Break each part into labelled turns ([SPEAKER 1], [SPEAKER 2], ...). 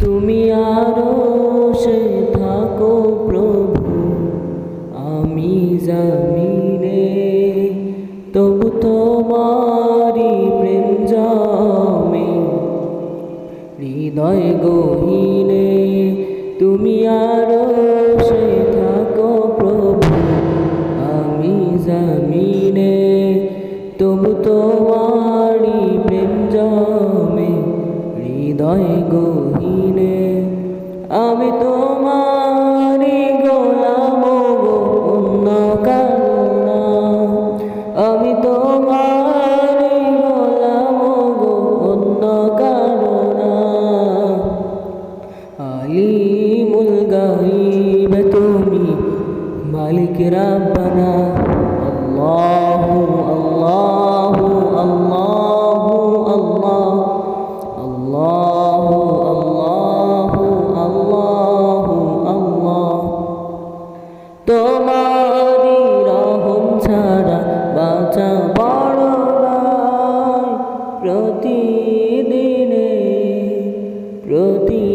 [SPEAKER 1] তুমি আরশে থাকো প্রভু, আমি জমিনে, তবু তোমারি প্রেম জমে হৃদয় গহীনে। তুমি আরশে থাকো প্রভু, আমি জমিনে, তবু তোমারি প্রেম জমে হৃদয় গহীনে। আমি তোমারি গোলাম গো, অন্য কারো না। আমি তোমারি গোলাম গো, অন্য কারো না। আলিমুল গায়ব তুমি, মালিক রাব্বানা। আল্লাহু আল্লাহু আল্লাহু আল্লাহ, আল্লাহু আল্লাহু আল্লাহু আল্লাহ। তোমারি রহম ছাড়া বাঁচা বড় নয়। প্রতিদিনে প্রতি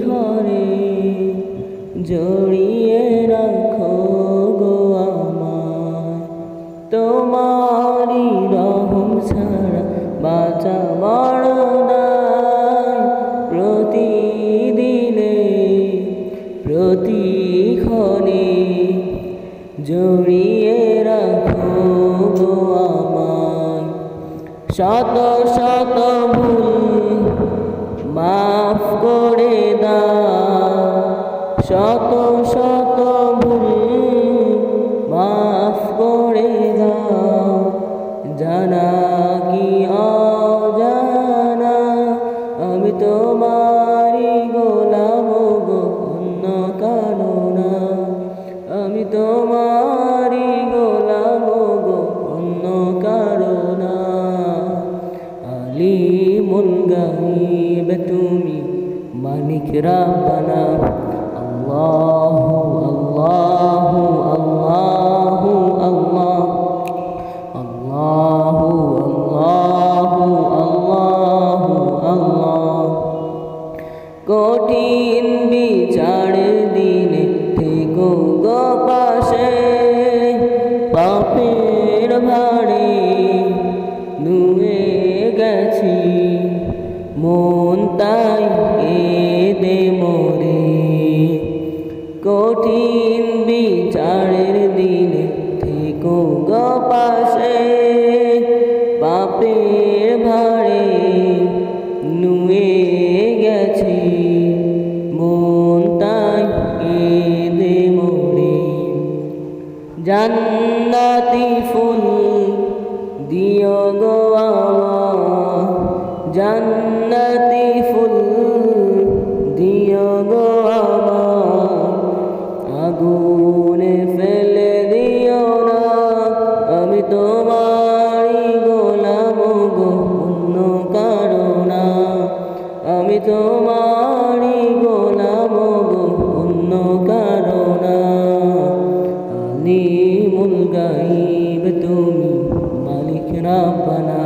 [SPEAKER 1] ঘরে জড়িয়ে রাখো গো আমায়। তোমারি রহম ছাড়া বাঁচা বড় নয়। প্রতিদিনে প্রতিক্ষণে জড়িয়ে রাখো গো আমায়। শত শত ভুল মাফ করে দাও, শত শত ভুল মাফ করে দাও। জানা কি অজানা, আমি তোমারি গোলাম গো, অন্য কারো না। আমি তোমারি গোলাম গো, অন্য কারো না। আলিমুল গায়ব তুমি, মালিক রাব্বানা। আল্লাহু আল্লাহু আল্লাহু আল্লাহ, আল্লাহু আল্লাহু আল্লাহু আল্লাহ। কঠিন বিচারের দিনে থেকো গো পাশে, পাপের ভারে নুয়ে গেছি মন তাই কেঁদে মরে। কঠিন বিচারের দিনে থেকো গো পাশে, পাপের ভারে নুয়ে গেছি মন তাই কেঁদে মরে। জান্নাতি ফুল দিও গো আমায়, জান্নাতি ফুল দিও গো আমায়। আগুনে ফেলে দিও না, আমি তোমারি গোলাম গো, অন্য কারো না। আমি তোমারি গোলাম গো, অন্য কারো না। আলিমুল গায়ব তুমি, মালিক রাব্বানা।